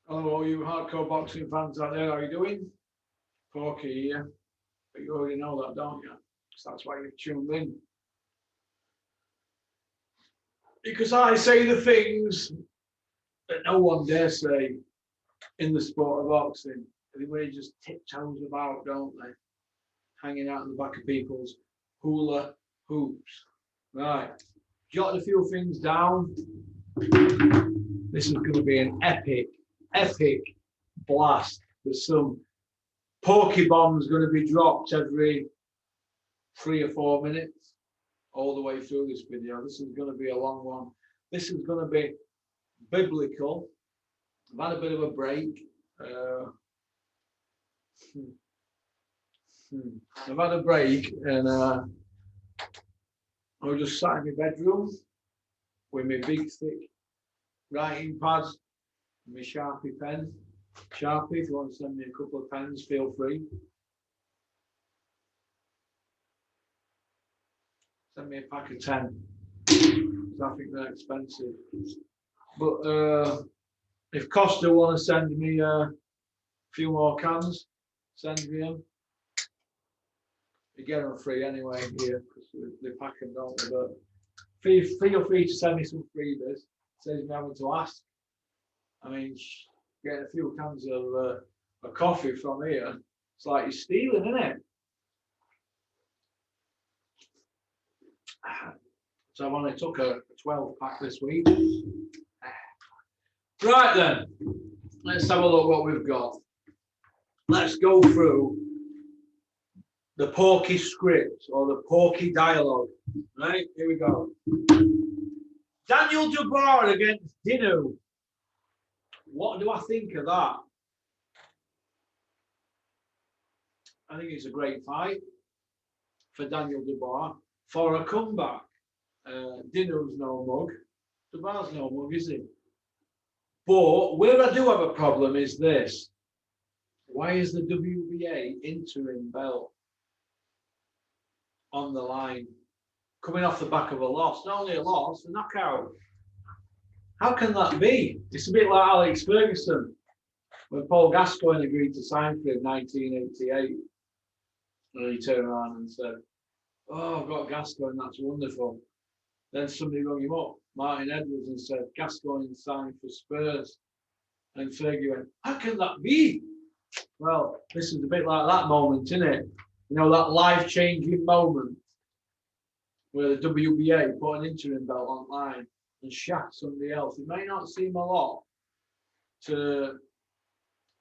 Hello, all you hardcore boxing fans out there. How are you doing? Porky here. But you already know that, don't you? So that's why you've tuned in. Because I say the things that no one dare say in the sport of boxing. Everybody just tiptoes about, don't they? Hanging out in the back of people's hula hoops. Right. Jotted a few things down. This is going to be an epic blast. There's some pokey bombs going to be dropped every 3 or 4 minutes all the way through this video. This is going to be a long one. This is going to be biblical. I've had a bit of a break. I've had a break and I was just sat in my bedroom with my big thick writing pads, my Sharpie pen. Sharpie, if you want to send me a couple of pens, feel free. Send me a pack of 10. I think they're expensive. But if Costa want to send me a few more cans, send me them. You get them free anyway here because they pack them, don't they? But feel free to send me some freebies. Saves me having to ask. I mean, getting a few cans of a coffee from here, it's like you're stealing, isn't it? So I've only took a 12 pack this week. Right then, let's have a look what we've got. Let's go through the Porky script or the Porky dialogue. Right, here we go. Daniel Dubois against Dinu. What do I think of that? I think it's a great fight for Daniel Dubois for a comeback. Dinu's no mug. Dubois no mug, is he? But where I do have a problem is this. Why is the WBA interim belt on the line coming off the back of a loss? Not only a loss, a knockout. How can that be? It's a bit like Alex Ferguson when Paul Gascoigne agreed to sign for him in 1988. And he turned around and said, "Oh, I've got Gascoigne, that's wonderful." Then somebody rung him up, Martin Edwards, and said, "Gascoigne signed for Spurs." And Fergie went, "How can that be?" Well, this is a bit like that moment, isn't it? You know, that life-changing moment where the WBA put an interim belt online and shaft somebody else. It may not seem a lot to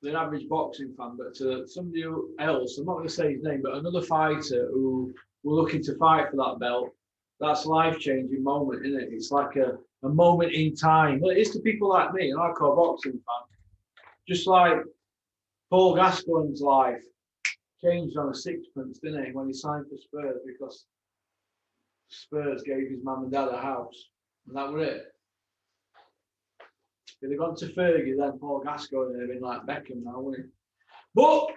the average boxing fan, but to somebody else, I'm not going to say his name, but another fighter who were looking to fight for that belt, that's a life-changing moment, isn't it? It's like a moment in time. Well, it is to people like me, an hardcore boxing fan. Just like Paul Gascoigne's life changed on a sixpence, didn't it, when he signed for Spurs because Spurs gave his mum and dad a house. And that was it. If they'd gone to Fergie, then Paul Gascoigne would have been like Beckham now, wouldn't he? But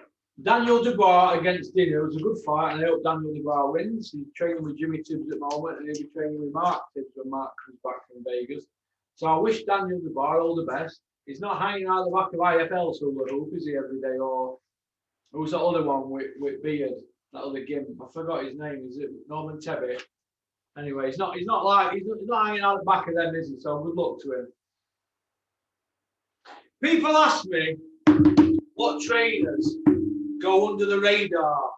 Daniel Dubois against Dinu was a good fight, and I hope Daniel Dubois wins. He's training with Jimmy Tibbs at the moment, and he'll be training with Mark Tibbs when Mark comes back from Vegas. So I wish Daniel Dubois all the best. He's not hanging out the back of IFL hula hoop, is he, every day? Or who's that other one with beard? That other gimp? I forgot his name. Is it Norman Tebbit? Anyway, he's not hanging out the back of them, is he? So good luck to him. People ask me what trainers go under the radar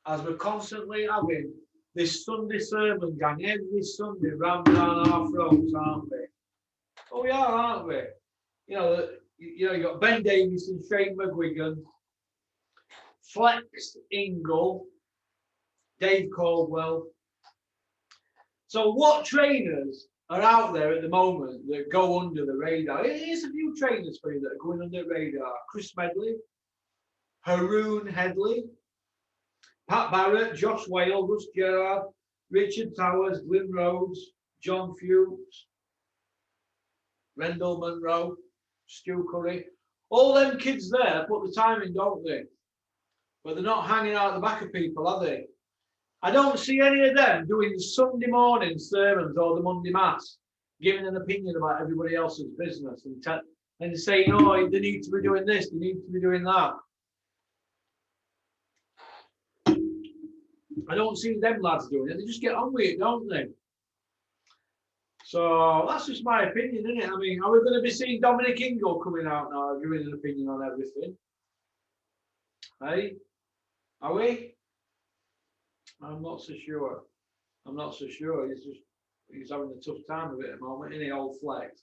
as we're constantly having this Sunday sermon gang every Sunday rammed down our throats, aren't we? Oh, we are, aren't we? You got Ben Davison, Shane McGuigan, Flex Ingle, Dave Caldwell. So what trainers are out there at the moment that go under the radar? Here's a few trainers for you that are going under the radar. Chris Medley, Haroon Headley, Pat Barrett, Josh Whale, Russ Gerard, Richard Towers, Glyn Rhodes, John Fuchs, Rendell Monroe, Stu Curry. All them kids there put the time in, don't they? But they're not hanging out the back of people, are they? I don't see any of them doing the Sunday morning sermons or the Monday mass, giving an opinion about everybody else's business and And they're saying, oh, they need to be doing this, they need to be doing that. I don't see them lads doing it. They just get on with it, don't they? So that's just my opinion, isn't it? I mean, are we going to be seeing Dominic Ingle coming out now, giving an opinion on everything? Hey, are we? I'm not so sure. I'm not so sure. He's having a tough time of it at the moment, isn't he, old Flex?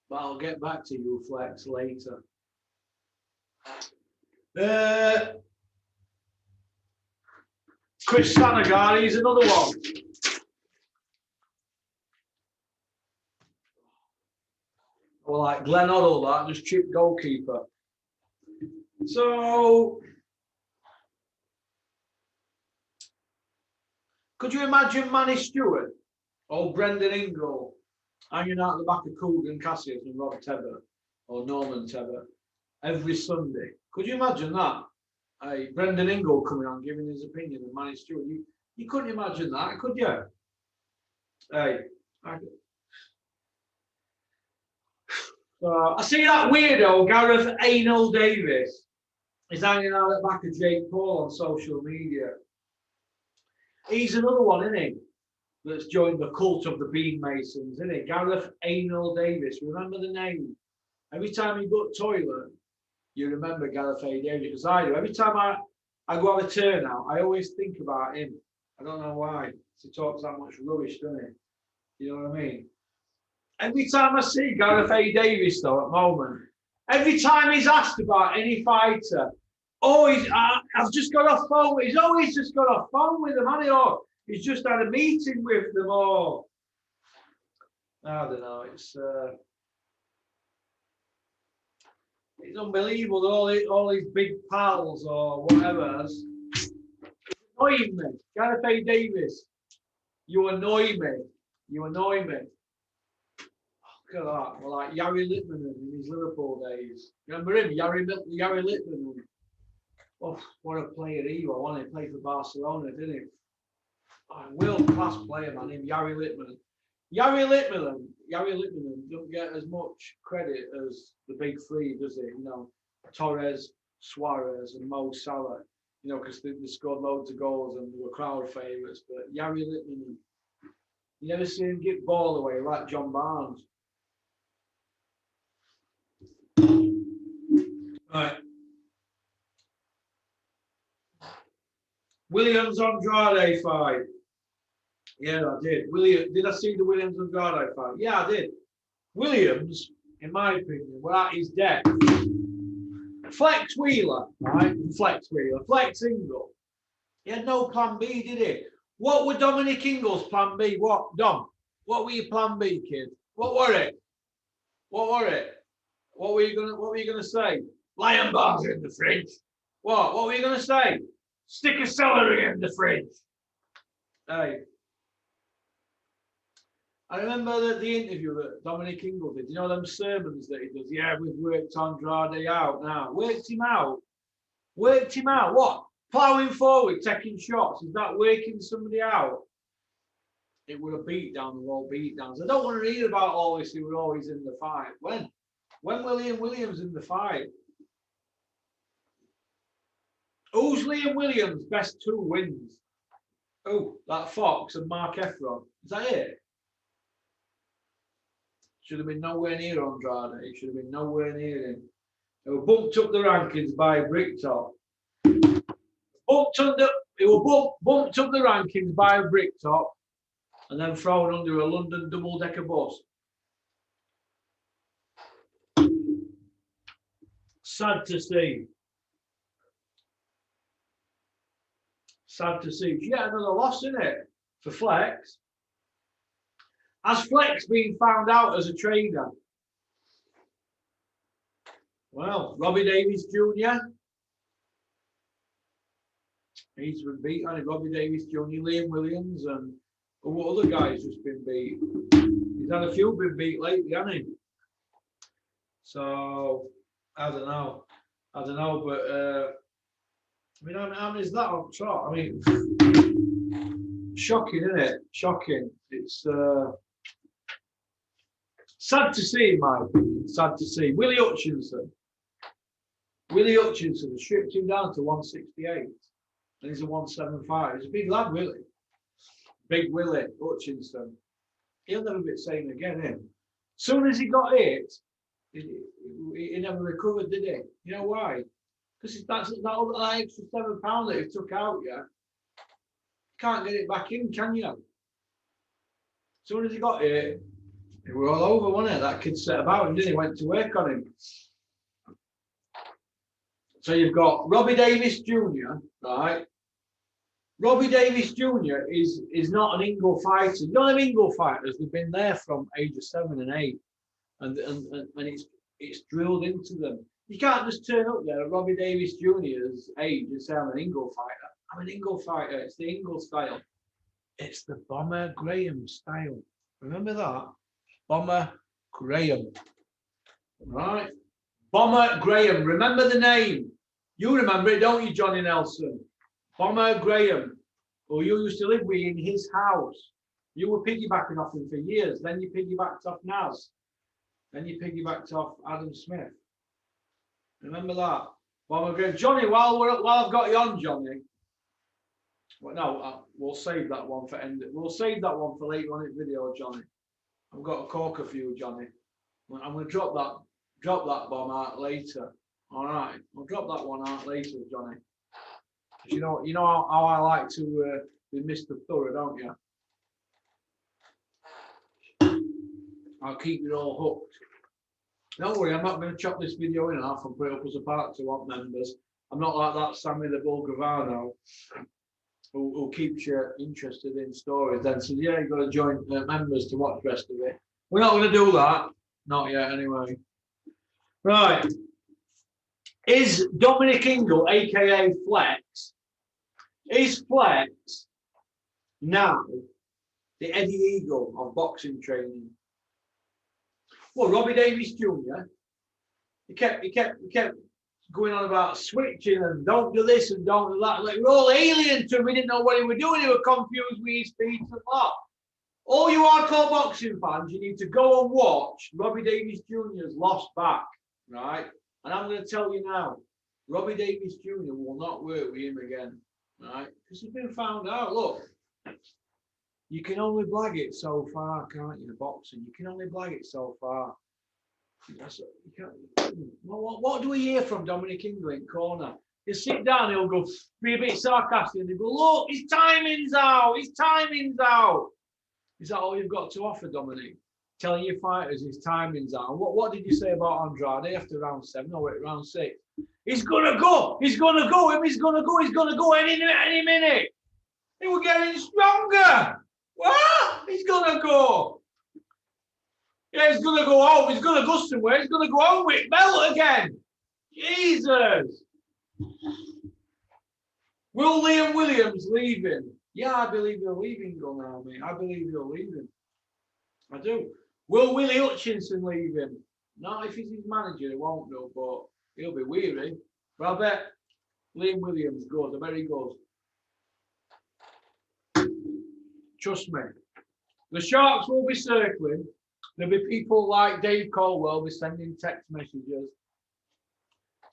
But I'll get back to you, Flex, later. Chris Sanagar, he's another one. Well, like Glenn Hoddle, that just chip goalkeeper. So, could you imagine Manny Stewart or Brendan Ingle hanging out the back of Coogan Cassius and Rob Tebber or Norman Tebber every Sunday? Could you imagine that? Hey, Brendan Ingle coming on giving his opinion of Manny Stewart. You couldn't imagine that, could you? Hey, I see that weirdo Gareth Anal Davis is hanging out at the back of Jake Paul on social media. He's another one, isn't he? That's joined the cult of the Bean Masons, isn't he? Gareth Anal Davis. Remember the name? Every time you go to the toilet, you remember Gareth A. Davis, because I do. Every time I go have a turnout, I always think about him. I don't know why. He talks that much rubbish, doesn't he? You know what I mean? Every time I see Gareth A. Davis, though, at the moment, every time he's asked about any fighter, I've just got off phone. He's always just got off phone with them, hasn't he? Or he's just had a meeting with them, or I don't know. It's unbelievable. All these big pals or whatever. It's annoying me. Gareth A. Davis, you annoy me. You annoy me. Look at that. Well, like Yari Littman in his Liverpool days. Remember him? Yari Littman. Oh, what a player he was. Wanted to play for Barcelona, didn't he? Oh, world-class player, man. Him, Yari Littman. Yari Littman don't get as much credit as the big three, does he? You know, Torres, Suarez, and Mo Salah. You know, because they scored loads of goals and they were crowd favourites. But Yari Littman, you never see him get ball away like John Barnes. Right. Williams Andrade fight. Yeah, I did. Did I see the Williams Andrade fight? Yeah, I did. Williams, in my opinion, were at his death. Flex Wheeler, right? Flex Ingle. He had no plan B, did he? What were Dominic Ingle's plan B? What, Dom? What were your plan B, kid? What were it? What were it? What were you gonna say? Lion bars in the fridge. What were you gonna say? Stick a celery in the fridge. Hey. I remember the interview that Dominic Ingle did. You know them sermons that he does? Yeah, we've worked Andrade out now. Worked him out. What? Ploughing forward, taking shots. Is that working somebody out? It would have beat down the wall, beat downs. I don't want to read about all this. He was always in the fight. When Liam Williams in the fight? Who's Liam Williams' best 2 wins? Oh, that Fox and Mark Efron. Is that it? Should have been nowhere near Andrade. He should have been nowhere near him. They were bumped up the rankings by Bricktop. Bumped up the rankings by a Bricktop and then thrown under a London double-decker bus. Sad to see. Sad to see. She had another loss in it for Flex. Has Flex been found out as a trader? Well, Robbie Davies Jr. He's been beat, and Robbie Davies Jr., Liam Williams, and what other guys just been beat? He's had a few been beat lately, hasn't he? So I don't know, but I mean, how many is that on trot? I mean, shocking, isn't it? Shocking. It's Sad to see, in my opinion. Sad to see. Willie Hutchinson has stripped him down to 168. And he's a 175. He's a big lad, Willie. Big Willie Hutchinson. He'll never be the same again, him. Soon as he got hit, he never recovered, did he? You know why? Because that's that extra £7 that he took out, yeah. Can't get it back in, can you? Soon as he got hit, it were all over, wasn't it? That kid set about him, didn't he? Went to work on him. So you've got Robbie Davies Jr., right? Robbie Davies Jr. is not an Ingle fighter. You know them Ingle fighters, they've been there from age of 7 and 8. And it's drilled into them. You can't just turn up there at Robbie Davies Jr.'s age and say, I'm an Ingle fighter. I'm an Ingle fighter. It's the Ingle style. It's the Bomber Graham style. Remember that? Bomber Graham. Right? Bomber Graham. Remember the name. You remember it, don't you, Johnny Nelson? Bomber Graham, who you used to live with in his house. You were piggybacking off him for years. Then you piggybacked off Naz. Then you piggybacked off Adam Smith. Remember that? Bomber Graham. Johnny, while I've got you on, Johnny. Well, no, we'll save that one for end. We'll save that one for later on in the video, Johnny. I've got a corker for you, Johnny. I'm going to drop that bomb out later. All right, I'll drop that one out later, Johnny. You know how I like to be Mr. Thorough, don't you? I'll keep it all hooked. Don't worry, I'm not going to chop this video in half and put it up as a part 2 on members. I'm not like that Sammy the Bull Gravano who keeps you interested in stories. Then says, yeah, you've got to join members to watch the rest of it. We're not going to do that. Not yet, anyway. Right. Is Dominic Ingle, aka Flex, is Flex now the Eddie Eagle of boxing training? Well, Robbie Davies Jr. He kept going on about switching and don't do this and don't do that. Like, we're all alien to him. We didn't know what he was doing. He was confused with his feet and that. All you hardcore boxing fans, you need to go and watch Robbie Davies Jr.'s Lost Back, right? And I'm going to tell you now, Robbie Davies Jr. will not work with him again, right? Because he's been found out. Look, you can only blag it so far, can't you? Boxing, you can only blag it so far. What do we hear from Dominic Ingle in corner? He'll sit down, he'll go, be a bit sarcastic, and he'll go, look, his timing's out, his timing's out. Is that all you've got to offer, Dominic? Telling your fighters his timing's out. What did you say about Andrade after round 7 or wait, round 6? He's gonna go, he's gonna go, he's gonna go any minute. He was getting stronger. What? He's gonna go. Yeah, he's going to go home. He's going to go somewhere. He's going to go home with belt again. Jesus. Will Liam Williams leave him? Yeah, I believe he'll leave him now, mate. I believe he'll leave him. I do. Will Willie Hutchinson leave him? Not if he's his manager, he won't do, but he'll be weary. But I bet Liam Williams goes. I bet he goes. Trust me. The Sharks will be circling. There'll be people like Dave Caldwell be sending text messages,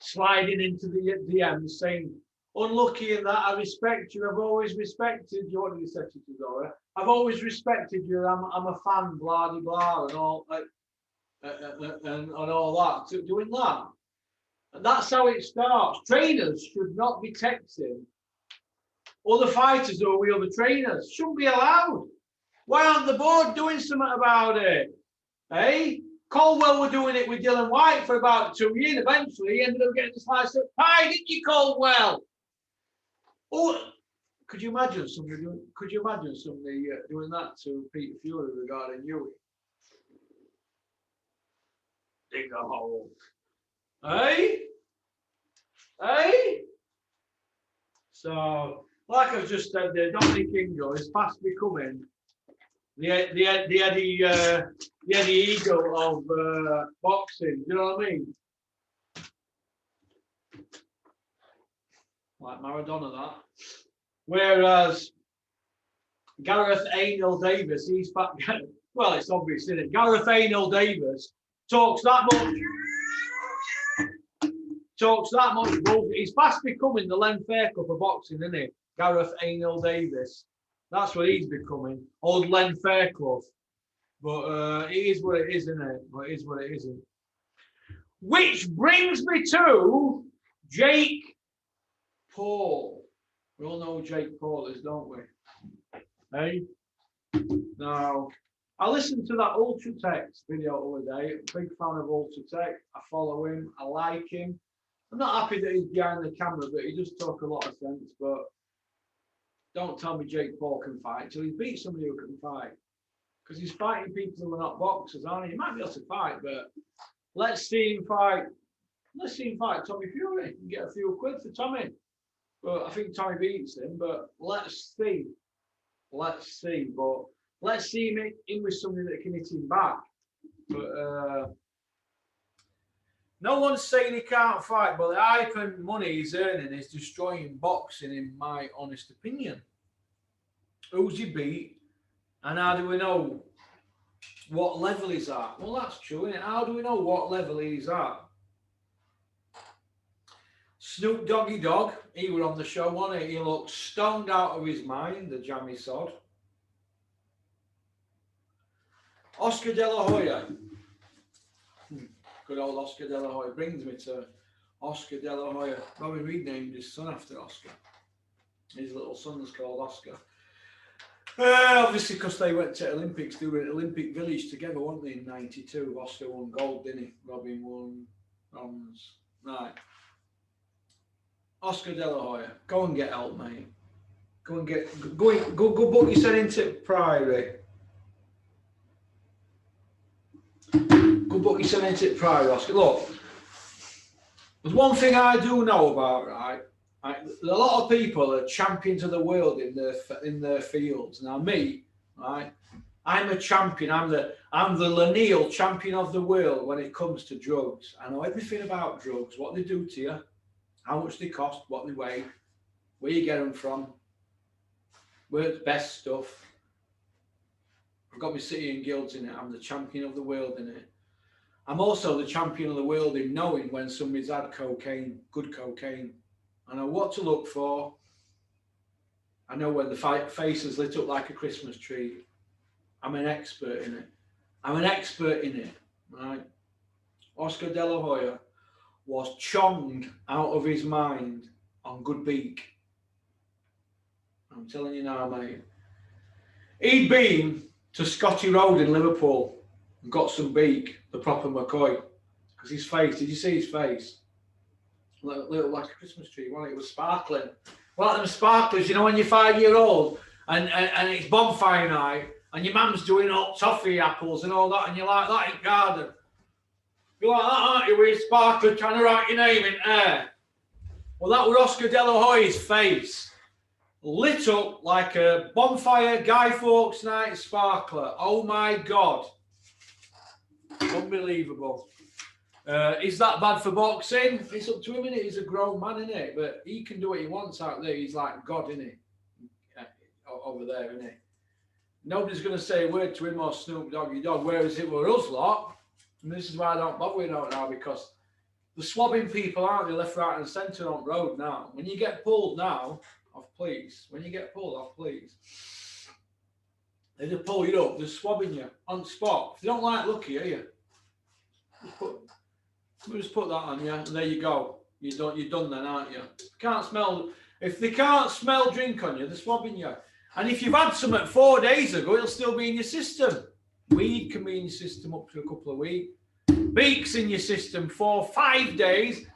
sliding into the DMs saying, unlucky in that, I respect you, I've always respected you. What did he say to Dora? I've always respected you, I'm a fan, blah, blah, blah, and all, and all that. Doing that. And that's how it starts. Trainers should not be texting other fighters or we other trainers. Shouldn't be allowed. Why aren't the board doing something about it? Hey, Caldwell were doing it with Dylan White for about 2 years. Eventually, he ended up getting a slice of pie, didn't you, Caldwell? Oh, could you imagine somebody doing? Could you imagine somebody doing that to Peter Fury regarding Huey? Dig a hole. Hey, hey. So, like I've just said, there, Dominic Ingle is fast becoming the Eddie Eagle of boxing. You know what I mean? Like Maradona, that. Whereas Gareth Anel Davis, he's Well, it's obvious, isn't it? Gareth Aynel Davis talks that much. He's fast becoming the Len Fairclough of boxing, isn't he? Gareth Aynel Davis. That's what he's becoming. Old Len Fairclough. But it is what it is, isn't it? But it is what it isn't. Which brings me to Jake Paul. We all know who Jake Paul is, don't we? Hey? Now, I listened to that Ultratech video the other day. Big fan of Ultratech. I follow him. I like him. I'm not happy that he's behind the camera, but he does talk a lot of sense. But don't tell me Jake Paul can fight till he beats somebody who can fight. Because he's fighting people who are not boxers, aren't he? He might be able to fight, but let's see him fight. Let's see him fight Tommy Fury and get a few quid for Tommy. But I think Tommy beats him. But let's see. Let's see. But let's see him in with somebody that can hit him back. But no one's saying he can't fight, but the hype and money he's earning is destroying boxing, in my honest opinion. Who's he beat? And how do we know what level he's at? Well, that's true, isn't it? How do we know what level he's at? Snoop Doggy Dogg, he was on the show, wasn't he? He looked stoned out of his mind, the jammy sod. Oscar De La Hoya. Good old Oscar De La Hoya. Brings me to Oscar De La Hoya. Robin Reed named his son after Oscar. His little son was called Oscar. Obviously, because they went to Olympics, they were at Olympic Village together, weren't they, in '92? Oscar won gold, didn't he? Robin won bronze. Right. Oscar De La Hoya, go and get help, mate. Go book yourself into Priory. Go book yourself into Priory, Oscar. Look, there's one thing I do know about, right? A lot of people are champions of the world in their fields. Now me, right? I'm a champion. I'm the Lanil champion of the world when it comes to drugs. I know everything about drugs, what they do to you, how much they cost, what they weigh, where you get them from, where's best stuff. I've got my city and guilds in it. I'm the champion of the world in it. I'm also the champion of the world in knowing when somebody's had cocaine, good cocaine. I know what to look for. I know when the face is lit up like a Christmas tree. I'm an expert in it. Right? Oscar De La Hoya was chonged out of his mind on good beak. I'm telling you now, mate. He'd been to Scotty Road in Liverpool and got some beak, the proper McCoy. Because his face, did you see his face? Little like a Christmas tree, wasn't it? It was sparkling. Well, them sparklers, you know, when you're 5 years old and it's bonfire night and your mum's doing all toffee apples and all that, and you're like that in garden. You're like that, aren't you, with your sparkler trying to write your name in air? Well, that was Oscar De La Hoya's face. Lit up like a bonfire Guy Fawkes night sparkler. Oh my God. Unbelievable. Is that bad for boxing? It's up to him, innit? He's a grown man, innit? But he can do what he wants out there. He's like God, innit? Over there, innit? Nobody's going to say a word to him or Snoop Doggy Dogg, whereas it were us lot. And this is why I don't bother with it now, because the swabbing people aren't they left, right and centre on road now. When you get pulled now off police, they just pull you up, they're swabbing you on spot. If they don't like looking at you, just put that on you, and there you go. You're done then, aren't you? If they can't smell drink on you, they're swabbing you. And if you've had something 4 days ago, it'll still be in your system. Weed can be in your system up to a couple of weeks. Beak's in your system 4-5 days.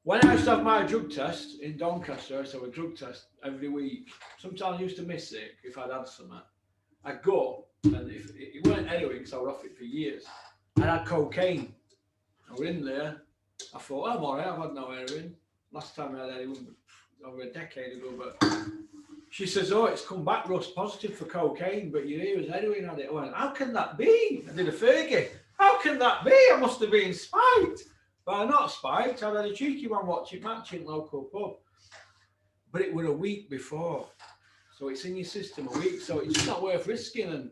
When I used to have my drug test in Doncaster, I used to have a drug test every week. Sometimes I used to miss it if I'd had something. I'd go, and if it weren't heroin, because I was off it for years, I had cocaine. I was in there. I thought, I'm all right, I've had no heroin. Last time I had heroin over a decade ago, but she says, oh, it's come back, Russ, positive for cocaine, but your ear was heroin had it. I went, how can that be? I did a Fergie. How can that be? I must have been spiked. But I'm not spiked. I had a cheeky one watching match in local pub. But it was a week before. So it's in your system a week. So it's not worth risking. And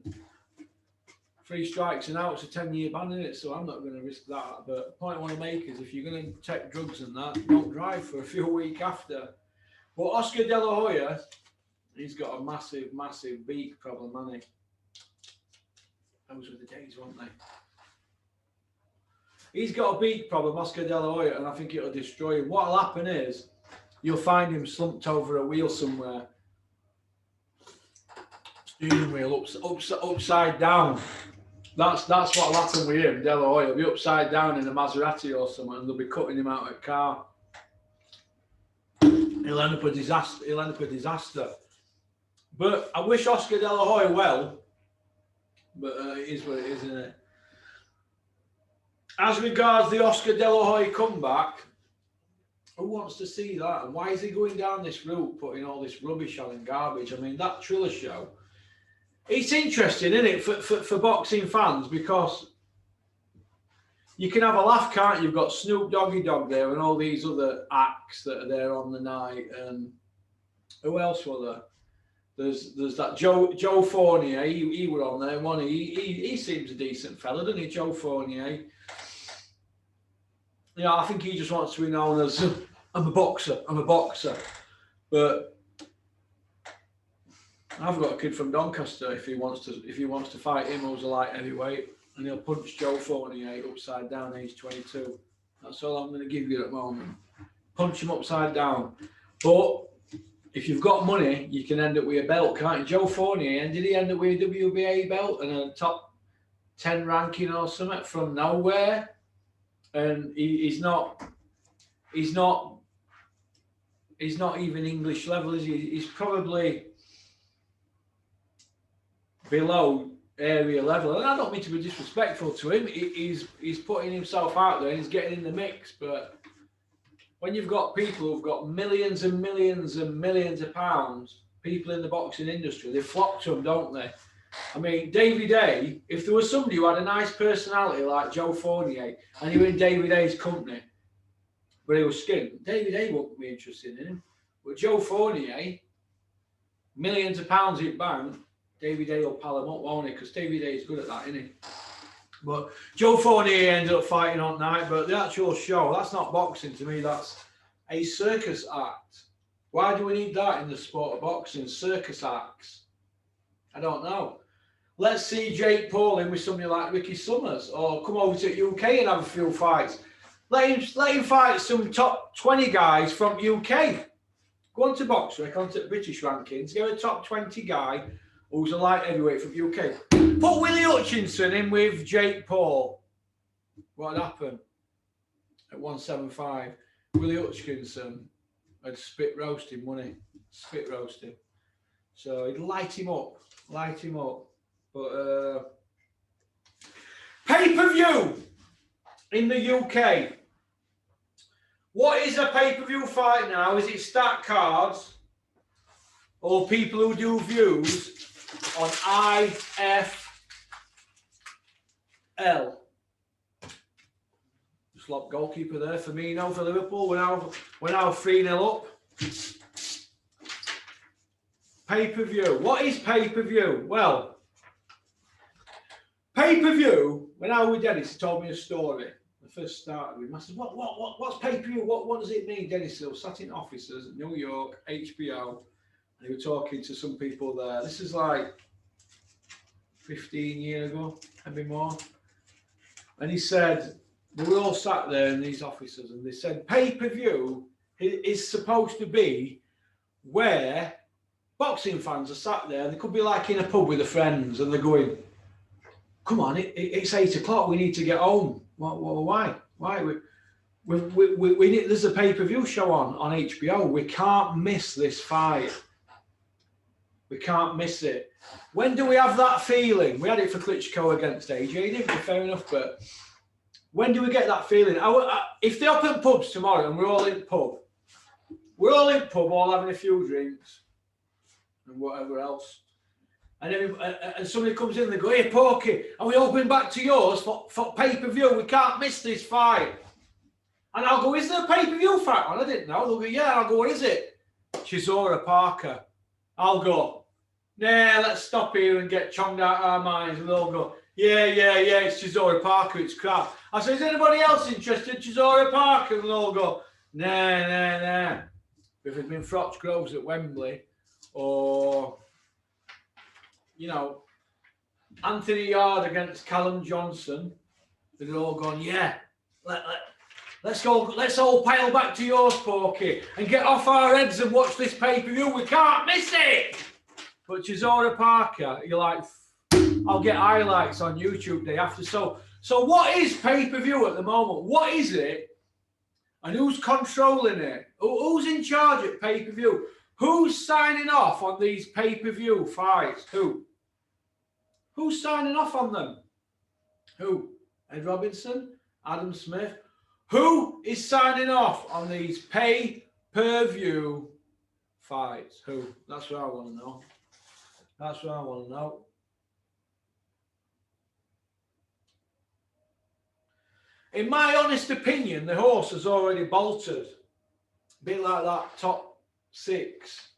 3 strikes and out, it's a 10-year ban in it, so I'm not going to risk that. But the point I want to make is if you're going to take drugs and that, don't drive for a few weeks after. But Oscar De La Hoya, he's got a massive, massive beak problem, hasn't he? Those were the days, weren't they? He's got a beak problem, Oscar De La Hoya, and I think it'll destroy him. What'll happen is you'll find him slumped over a wheel somewhere. Steering wheel upside down. That's what'll happen with him, De La Hoya. He'll be upside down in a Maserati or something, and they'll be cutting him out of a car. He'll end up a disaster. He'll end up a disaster. But I wish Oscar De La Hoya well. But it is what it is, isn't it? As regards the Oscar De La Hoya comeback, who wants to see that? And why is he going down this route, putting all this rubbish on and garbage? I mean, that Triller show, it's interesting, isn't it, for boxing fans, because you can have a laugh, can't you? You've got Snoop Doggy Dogg there and all these other acts that are there on the night. And who else were there? There's that Joe Fournier. He were on there, wasn't he? He seems a decent fella, doesn't he, Joe Fournier? Yeah, I think he just wants to be known as I'm a boxer. But I've got a kid from Doncaster. If he wants to fight him, who's a light heavyweight, and he'll punch Joe Fournier upside down, age 22. That's all I'm going to give you at the moment. Punch him upside down. But if you've got money, you can end up with a belt, can't you? Joe Fournier, and did he end up with a WBA belt and a top 10 ranking or something from nowhere? And he's not even English level, is he? He's probably below area level. And I don't mean to be disrespectful to him. He's putting himself out there and he's getting in the mix. But when you've got people who've got millions and millions and millions of pounds, people in the boxing industry, they flock to them, don't they? I mean, David A, if there was somebody who had a nice personality like Joe Fournier and he was in David A's company, but he was skint, David A wouldn't be interested in him. But Joe Fournier, millions of pounds in bank, David A will pal him up, won't he? Because David A is good at that, isn't he? But Joe Fournier ended up fighting on night, but the actual show, that's not boxing to me, that's a circus act. Why do we need that in the sport of boxing? Circus acts. I don't know. Let's see Jake Paul in with somebody like Ricky Summers, or come over to UK and have a few fights. Let him fight some top 20 guys from UK. Go on to BoxRec, onto the British rankings, get a top 20 guy who's a light heavyweight from UK. Put Willie Hutchinson in with Jake Paul. What would happen at 175? Willie Hutchinson had spit roast him, wouldn't he? Spit roast him. So he'd light him up. But pay-per-view in the UK. What is a pay-per-view fight now? Is it stat cards or people who do views on IFL? Slop goalkeeper there for me now for Liverpool. We're now 3-0 up. Pay-per-view. What is pay-per-view? Well, pay-per-view, when I was with Dennis, he told me a story. The first started with him. I said, what's pay-per-view? What does it mean? Dennis Hill sat in offices at New York, HBO, and he was talking to some people there. This is like 15 years ago, maybe more. And he said, we were all sat there in these offices, and they said, pay-per-view is supposed to be where boxing fans are sat there, and they could be like in a pub with their friends, and they're going, come on, it's 8 o'clock, we need to get home. Why? We need, there's a pay-per-view show on HBO. We can't miss this fight. We can't miss it. When do we have that feeling? We had it for Klitschko against AJ, didn't we? Fair enough, but when do we get that feeling? If they open pubs tomorrow and we're all in pub, all having a few drinks and whatever else, and somebody comes in and they go, hey, Porky, are we opening back to yours for pay-per-view? We can't miss this fight. And I'll go, is there a pay-per-view fight on? I didn't know. They'll go, yeah. I'll go, what is it? Chisora Parker. I'll go, nah, let's stop here and get chonged out our minds. And they'll go, Yeah, it's Chisora Parker, it's crap. I said, is anybody else interested in Chisora Parker? And they'll all go, nah. If it'd been Froch Groves at Wembley, or, you know, Anthony Yard against Callum Johnson, they'd all gone, yeah, let's all pile back to yours, Porky, and get off our heads and watch this pay-per-view. We can't miss it. But Chisora Parker, you're like, I'll get highlights on YouTube day after. So what is pay-per-view at the moment? What is it? And who's controlling it? Who's in charge at pay-per-view? Who's signing off on these pay-per-view fights? Who's signing off on them? Who? Ed Robinson? Adam Smith? Who is signing off on these pay-per-view fights? Who? That's what I want to know. That's what I want to know. In my honest opinion, the horse has already bolted. A bit like that top 6,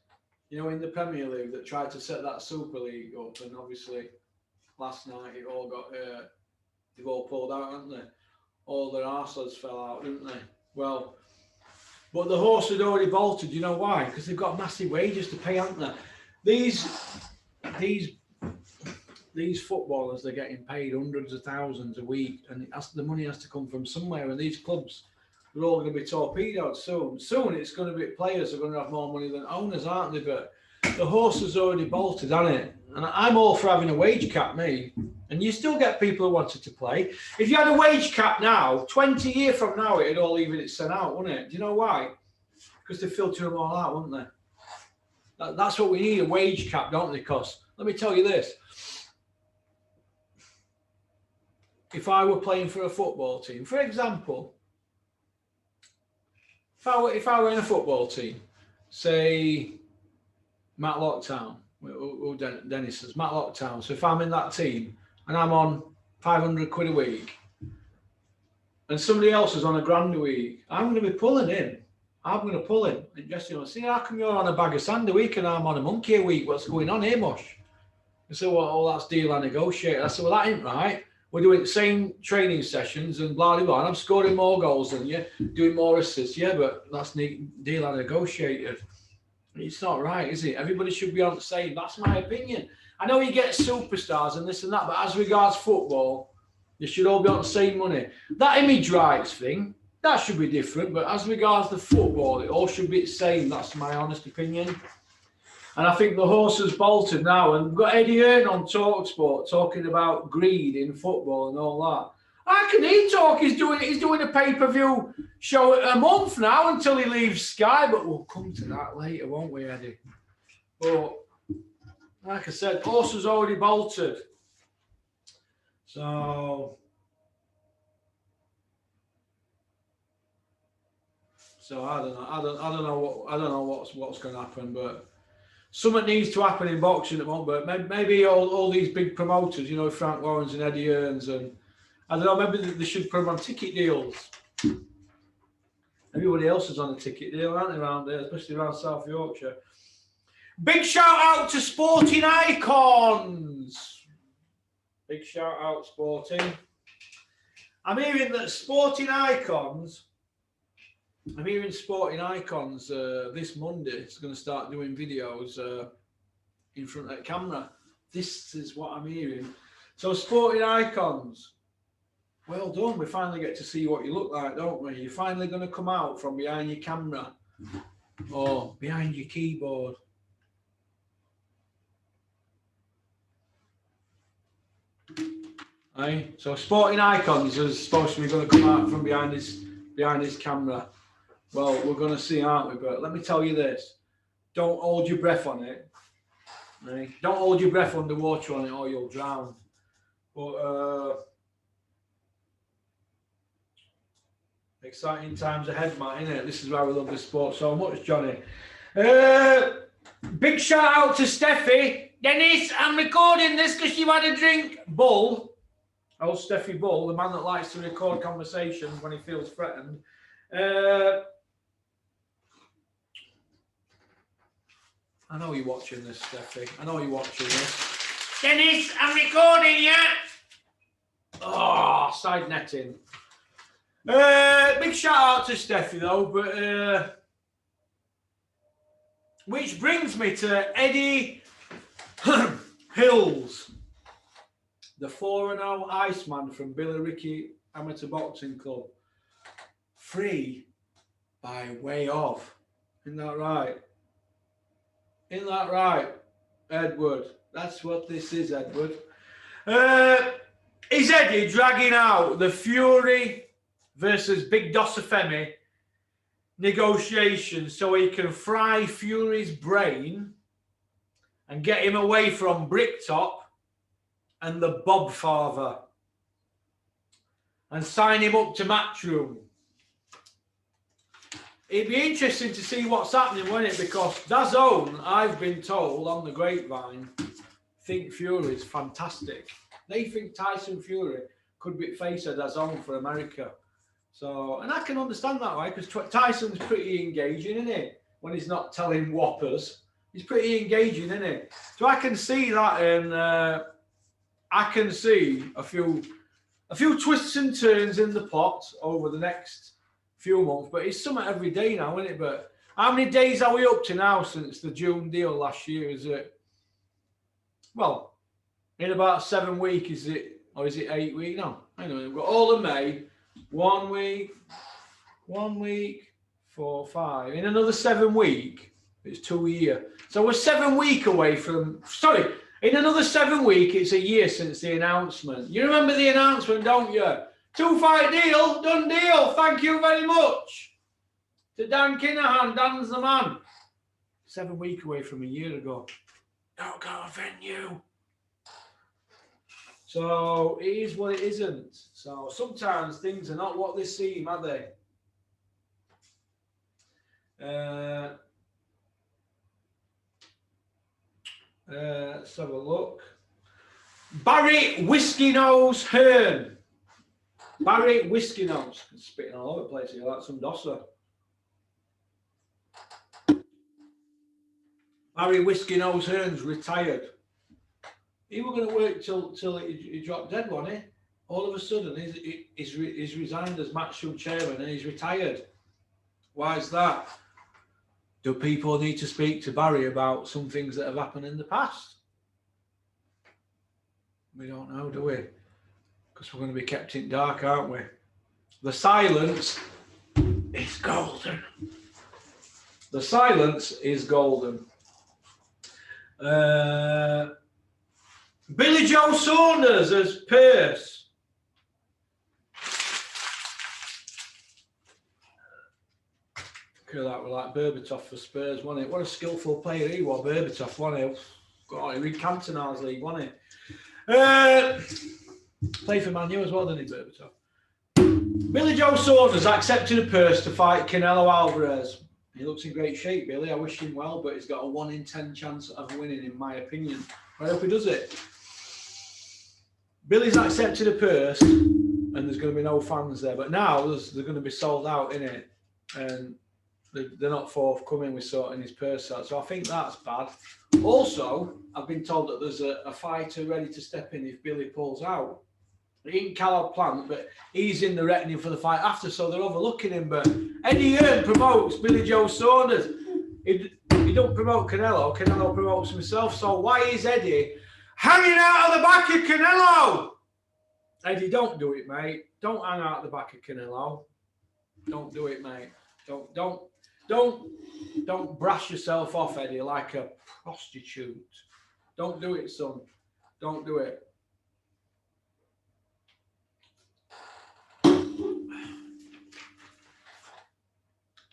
you know, in the Premier League that tried to set that Super League up. And obviously, last night it all got, they've all pulled out, haven't they? All their arseholes fell out, didn't they? Well, but the horse had already bolted. You know why? Because they've got massive wages to pay, haven't they? These footballers, they're getting paid hundreds of thousands a week, and the money has to come from somewhere. And these clubs, they're all going to be torpedoed soon. Soon it's going to be players are going to have more money than owners, aren't they? But the horse has already bolted, hasn't it? And I'm all for having a wage cap, me. And you still get people who wanted to play. If you had a wage cap now, 20 years from now, it'd all even itself out, wouldn't it? Do you know why? Because they filter them all out, wouldn't they? That's what we need, a wage cap, don't they? Because let me tell you this. If I were playing for a football team, for example, if I were in a football team, say Matt Lockdown, Dennis says Matt Lockdown. So if I'm in that team and I'm on 500 quid a week and somebody else is on £1,000 a week, I'm going to be pulling in. I'm going to pull in. And just, you know, see, how come you're on a bag of sand a week and I'm on a monkey a week? What's going on here, Mush? And so, well, that's deal I negotiated. I said, well, that ain't right. We're doing the same training sessions and blah, blah, blah. And I'm scoring more goals than you, doing more assists. Yeah, but that's the deal I negotiated. It's not right, is it? Everybody should be on the same. That's my opinion. I know you get superstars and this and that, but as regards football, they should all be on the same money. That image rights thing, that should be different. But as regards the football, it all should be the same. That's my honest opinion. And I think the horse has bolted now. And we've got Eddie Hearn on TalkSport talking about greed in football and all that. How can he talk? He's doing a pay-per-view show a month now until he leaves Sky. But we'll come to that later, won't we, Eddie? But like I said, horse has already bolted. So I don't know. I don't know what's going to happen, but something needs to happen in boxing at the moment. But maybe all these big promoters, you know, Frank Warren's and Eddie Hearns, and I don't know, maybe they should put them on ticket deals. Everybody else is on a ticket deal, aren't they, around there, especially around South Yorkshire. Big shout out to Sporting Icons. Big shout out, Sporting. I'm hearing Sporting Icons this Monday is going to start doing videos in front of the camera. This is what I'm hearing. So Sporting Icons, well done. We finally get to see what you look like, don't we? You're finally going to come out from behind your camera or behind your keyboard. Right? So Sporting Icons is supposed to be going to come out from behind his camera. Well, we're going to see, aren't we? But let me tell you this. Don't hold your breath on it. Right? Don't hold your breath underwater on it or you'll drown. But exciting times ahead, Matt, isn't it? This is why we love the sport so much, Johnny. Big shout out to Steffi. Dennis, I'm recording this because you had a drink. Bull. Oh, Steffi Bull, the man that likes to record conversations when he feels threatened. I know you're watching this, Steffi. I know you're watching this. Dennis, I'm recording you. Oh, side netting. Big shout out to Steffi though, but which brings me to Eddie Hills, the 4-0 Iceman from Billericay Amateur Boxing Club. Free by way of. Isn't that right? Isn't that right, Edward? That's what this is, Edward. Is Eddie dragging out the Fury versus Big Dosafemi negotiations so he can fry Fury's brain and get him away from Bricktop and the Bob Father and sign him up to Matchroom? It'd be interesting to see what's happening, wouldn't it? Because DAZN, I've been told on the grapevine, think Fury's fantastic. They think Tyson Fury could be face of DAZN for America. So, and I can understand that, right? Because Tyson's pretty engaging, isn't he? When he's not telling whoppers, he's pretty engaging, isn't he? So I can see that, and I can see a few twists and turns in the pot over the next few months. But it's something every day now, isn't it? But how many days are we up to now since the June deal last year? Is it? Well, in about 7 weeks, is it? Or is it 8 weeks? No, I know. We've got all of May. 1 week, 4, 5. In another 7 weeks, it's 2 years. So we're 7 weeks away from. Sorry, in another 7 weeks, it's a year since the announcement. You remember the announcement, don't you? 2-fight deal, done deal. Thank you very much to Dan Kinahan. Dan's the man. 7 weeks away from a year ago. Don't go a venue. So it is what it isn't. So sometimes things are not what they seem, are they? Let's have a look. Barry Whiskey Nose Hearn. Barry Whiskey Nose. Spitting all over the place here like some dosser. Barry Whiskey Nose Hearn's retired. He was going to work till he dropped dead, wasn't he? All of a sudden, he's resigned as Matchroom chairman and he's retired. Why is that? Do people need to speak to Barry about some things that have happened in the past? We don't know, do we? Because we're going to be kept in dark, aren't we? The silence is golden. The silence is golden. Billy Joe Saunders as Pearce. That was like Berbatov for Spurs, wasn't it? What a skillful player he was, Berbatov, wasn't he? God, he read Cantona's league, wasn't he? Played for Man U as well, didn't he, Berbatov? Billy Joe Saunders accepted a purse to fight Canelo Alvarez. He looks in great shape, Billy. I wish him well, but he's got a 1 in 10 chance of winning, in my opinion. I hope he does it. Billy's accepted a purse, and there's going to be no fans there. But now they're going to be sold out, innit? And they're not forthcoming with sorting his purse out. So I think that's bad. Also, I've been told that there's a fighter ready to step in if Billy pulls out. He ain't Caleb Plant, but he's in the reckoning for the fight after, so they're overlooking him. But Eddie Hearn promotes Billy Joe Saunders. He don't promote Canelo. Canelo promotes himself. So why is Eddie hanging out at the back of Canelo? Eddie, don't do it, mate. Don't hang out at the back of Canelo. Don't do it, mate. Don't brash yourself off, Eddie, like a prostitute. Don't do it, son. Don't do it.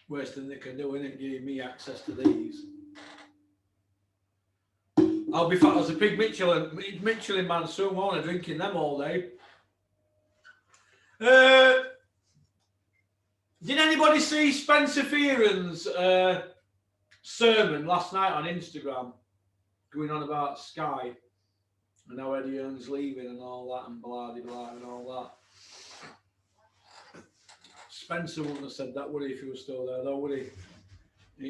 Worse than they can do, isn't it? Giving me access to these. I'll be fat as a big Michelin man soon, won't I? Drinking them all day. Did anybody see Spencer Fearon's sermon last night on Instagram? Going on about Sky and how Eddie Hearn's leaving and all that and blah, blah, and all that. Spencer wouldn't have said that, would he, if he was still there, though, would he?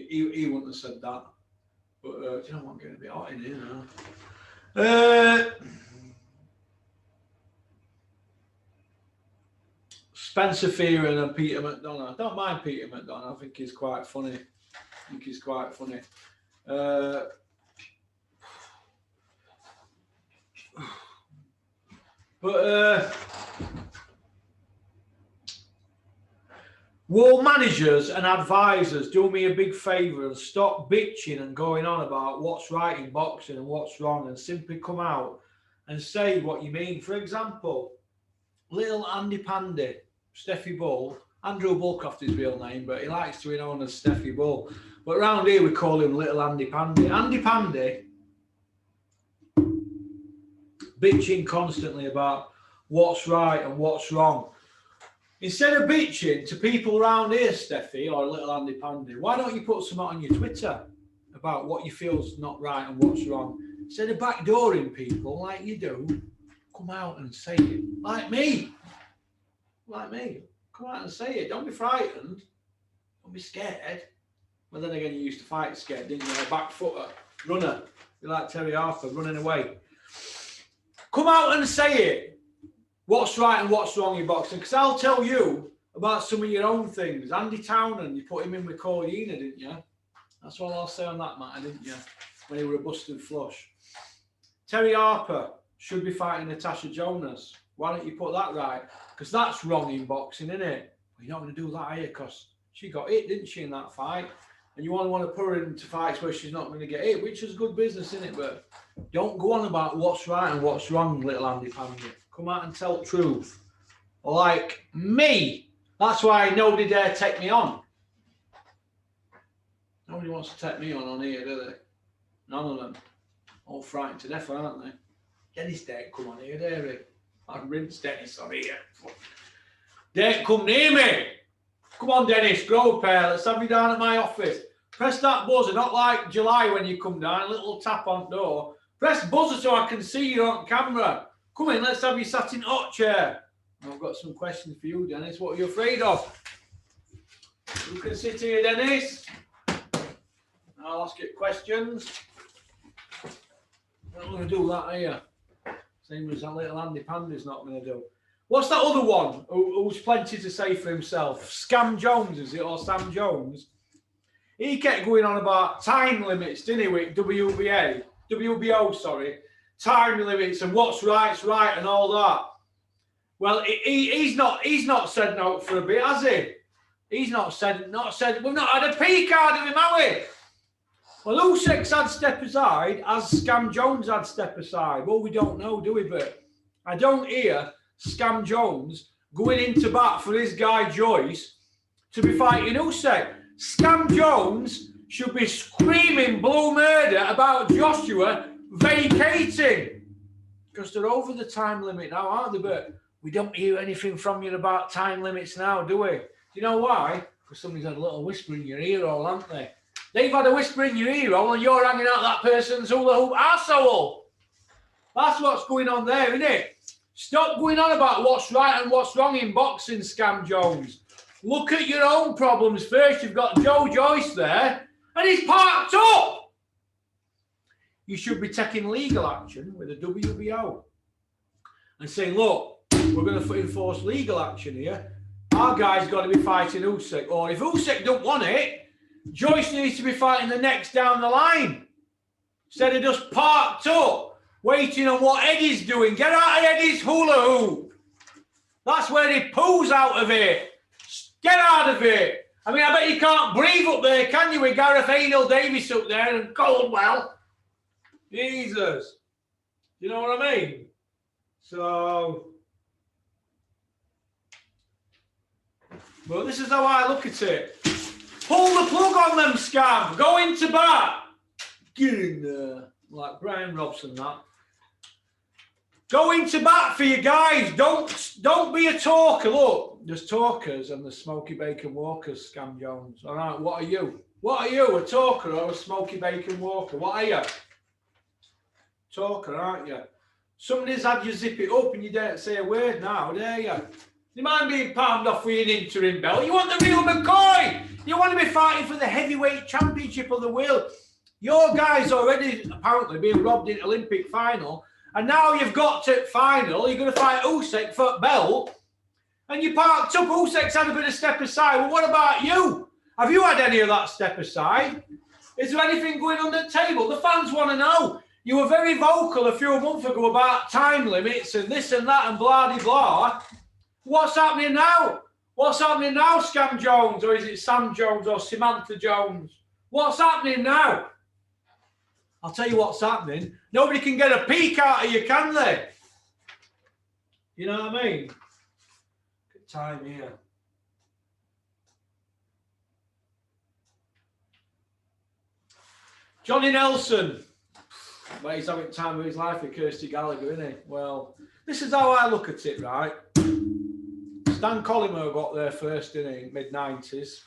He wouldn't have said that. But, do you know what, I'm getting a bit hot in here now. Spencer Fearon and Peter McDonough. I don't mind Peter McDonough. I think he's quite funny. Will managers and advisors do me a big favour and stop bitching and going on about what's right in boxing and what's wrong, and simply come out and say what you mean? For example, little Andy Pandy, Steffi Bull, Andrew Bullcroft is his real name, but he likes to be known as Steffi Bull. But around here we call him little Andy Pandy. Andy Pandy bitching constantly about what's right and what's wrong. Instead of bitching to people around here, Steffi or little Andy Pandy, why don't you put something on your Twitter about what you feel's not right and what's wrong? Instead of backdooring people like you do, come out and say it. Like me. Come out and say it. Don't be frightened. Don't be scared. Well, then again, you used to fight scared, didn't you? A back footer, runner. You're like Terry Arthur, running away. Come out and say it. What's right and what's wrong in boxing? Because I'll tell you about some of your own things. Andy Townend, you put him in with Cordeina, didn't you? That's all I'll say on that matter, didn't you? When he were a busted flush. Terry Harper should be fighting Natasha Jonas. Why don't you put that right? Because that's wrong in boxing, isn't it? Well, you're not going to do that here, because she got hit, didn't she, in that fight? And you only want to put her into fights where she's not going to get hit, which is good business, isn't it? But don't go on about what's right and what's wrong, little Andy Pandy. Come out and tell the truth. Like me. That's why nobody dare take me on. Nobody wants to take me on here, do they? None of them. All frightened to death, aren't they? Dennis daren't come on here, dare he? I've rinsed Dennis on here. Daren't come near me. Come on, Dennis, grow a pair. Let's have you down at my office. Press that buzzer, not like July when you come down, a little tap on the door. Press buzzer so I can see you on camera. Come in, let's have you sat in hot chair. I've got some questions for you, Dennis. What are you afraid of? You can sit here, Dennis. I'll ask you questions. I'm not going to do that here. Same as that little Andy Pandy's not going to do. What's that other one who's plenty to say for himself? Scam Jones, is it? Or Sam Jones? He kept going on about time limits, didn't he, with WBO, sorry. Time limits and what's right's right and all that. Well, he's not said no for a bit, has he? He's not said. We've not had a P card of him, have we? Well, Usyk's had step aside, as Scam Jones had step aside. Well, we don't know, do we? But I don't hear Scam Jones going into bat for his guy Joyce to be fighting Usyk. Scam Jones should be screaming blue murder about Joshua vacating, because they're over the time limit now, aren't they? But we don't hear anything from you about time limits now, do we? Do you know why? Because somebody's had a little whisper in your ear hole, haven't they? They've had a whisper in your ear hole and you're hanging out that person's hula hoop arsehole. That's what's going on there, isn't it? Stop going on about what's right and what's wrong in boxing, Scam Jones. Look at your own problems first. You've got Joe Joyce there and he's parked up. You should be taking legal action with the WBO and saying, look, we're going to enforce legal action here. Our guy's got to be fighting Usyk. Or if Usyk don't want it, Joyce needs to be fighting the next down the line. Instead of just parked up, waiting on what Eddie's doing. Get out of Eddie's hula hoop. That's where he pulls out of it. Get out of it. I mean, I bet you can't breathe up there, can you, with Gareth Ainel Davis up there and Coldwell? Jesus. You know what I mean? So, but this is how I look at it. Pull the plug on them, Scam. Go into bat. Get in there. Like Brian Robson, that. Go into bat for your guys. Don't be a talker. Look, there's talkers and there's Smoky Bacon Walkers, Scam Jones. All right, what are you? What are you, a talker or a Smoky Bacon Walker? What are you? Talker, aren't you? Somebody's had you zip it up and you don't say a word now, dare you? You mind being palmed off with an interim belt? You want the real McCoy. You want to be fighting for the heavyweight championship of the world. Your guy's already apparently being robbed in Olympic final. And now you've got to final. You're going to fight Usyk for belt. And you parked up. Usyk's had a bit of step aside. Well, what about you? Have you had any of that step aside? Is there anything going on the table? The fans want to know. You were very vocal a few months ago about time limits and this and that and blah, blah, blah. What's happening now? What's happening now, Scam Jones? Or is it Sam Jones or Samantha Jones? What's happening now? I'll tell you what's happening. Nobody can get a peek out of you, can they? You know what I mean? Good time here. Johnny Nelson. Well, he's having time of his life with Kirsty Gallagher, isn't he? Well, this is how I look at it, right? Stan Collymore got there first, didn't he? Mid-90s.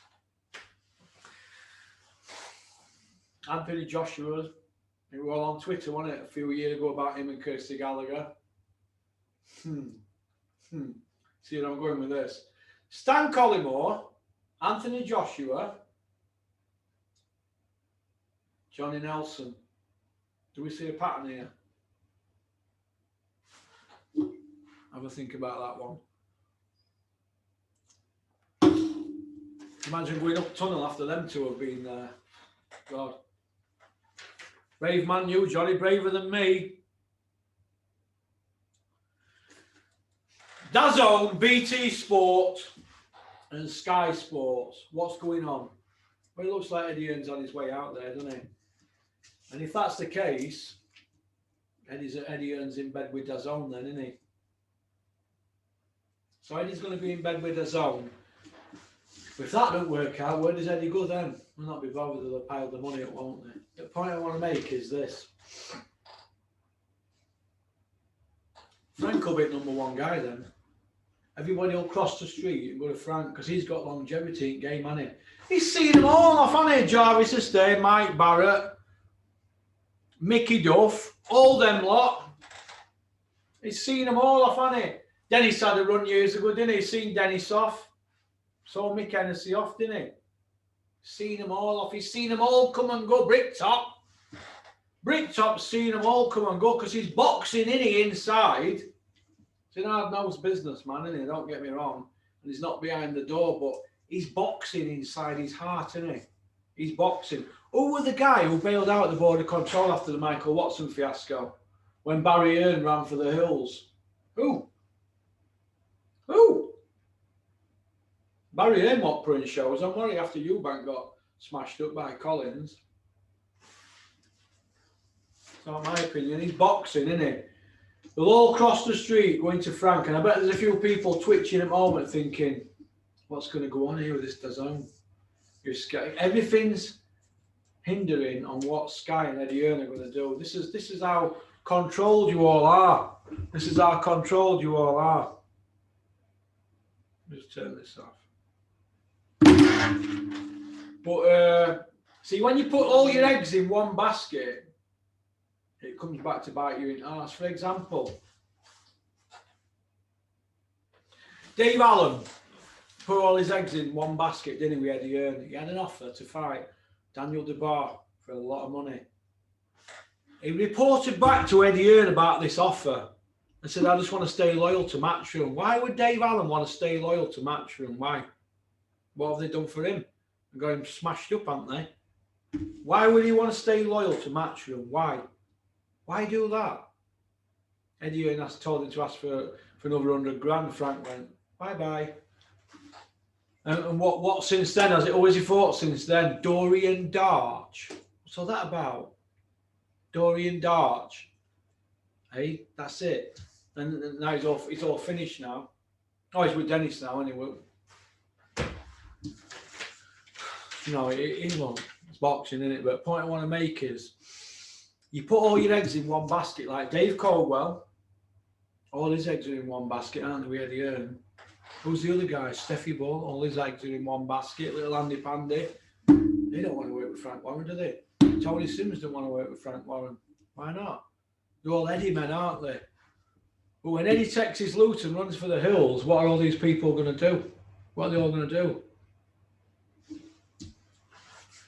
Anthony Joshua, he was all on Twitter, wasn't it, a few years ago about him and Kirsty Gallagher. See where I'm going with this. Stan Collymore, Anthony Joshua, Johnny Nelson. Do we see a pattern here? Have a think about that one. Imagine going up tunnel after them two have been there. God. Brave man you, Johnny, braver than me. DAZN, BT Sport and Sky Sports. What's going on? Well, it looks like Eddie Hearn's on his way out there, doesn't he? And if that's the case, Eddie Hearn's in bed with DAZN then, isn't he? So Eddie's going to be in bed with DAZN. If that don't work out, where does Eddie go then? We'll not be bothered, they'll pile the money up, won't they? The point I want to make is this. Frank will be #1 guy then. Everybody will cross the street and go to Frank because he's got longevity in game, hasn't he? He's seen them all off, hasn't he? Jarvis Estate, Mike Barrett, Mickey Duff, all them lot. He's seen them all off, hasn't he? Dennis had a run years ago, didn't he? He's seen Dennis off. Saw Mick Hennessy off, didn't he? Seen them all off. He's seen them all come and go. Bricktop. Bricktop's seen them all come and go because he's boxing, isn't he, inside? He's an hard-nosed businessman, isn't he? Don't get me wrong. And he's not behind the door, but he's boxing inside his heart, isn't he? He's boxing. Who was the guy who bailed out the Board of Control after the Michael Watson fiasco? When Barry Hearn ran for the Hills? Who? Barry Hearn what putting shows on, worry after Eubank got smashed up by Collins. So in my opinion, he's boxing, isn't he? They'll all cross the street going to Frank, and I bet there's a few people twitching at the moment thinking, what's going to go on here with this DAZN? Everything's hindering on what Sky and Eddie Hearn are going to do. This is how controlled you all are. This is how controlled you all are. Just turn this off. But see, when you put all your eggs in one basket, it comes back to bite you in the arse. For example, Dave Allen put all his eggs in one basket, didn't he, with Eddie Hearn? He had an offer to fight Daniel Dubois for a lot of money. He reported back to Eddie Hearn about this offer and said, I just want to stay loyal to Matchroom. Why would Dave Allen want to stay loyal to Matchroom? Why? What have they done for him? They got him smashed up, haven't they? Why would he want to stay loyal to Matchroom? Why? Why do that? Eddie Hearn told him to ask for another 100 grand. Frank went, bye-bye. And what since then? Has it always he fought since then? Dorian Darch. What's all that about? Dorian Darch. Hey, that's it. And now he's all finished now. Oh, he's with Dennis now, anyway. No, he won't. It's boxing, isn't it? But the point I want to make is, you put all your eggs in one basket, like Dave Caldwell. All his eggs are in one basket, aren't they? We had Hearn. Who's the other guy? Steffi Bull. All his eggs are in one basket. Little Andy Pandy. They don't want to work with Frank Warren, do they? Tony Sims don't want to work with Frank Warren. Why not? They're all Eddie men, aren't they? But when Eddie takes his loot and runs for the hills, what are all these people going to do? What are they all going to do?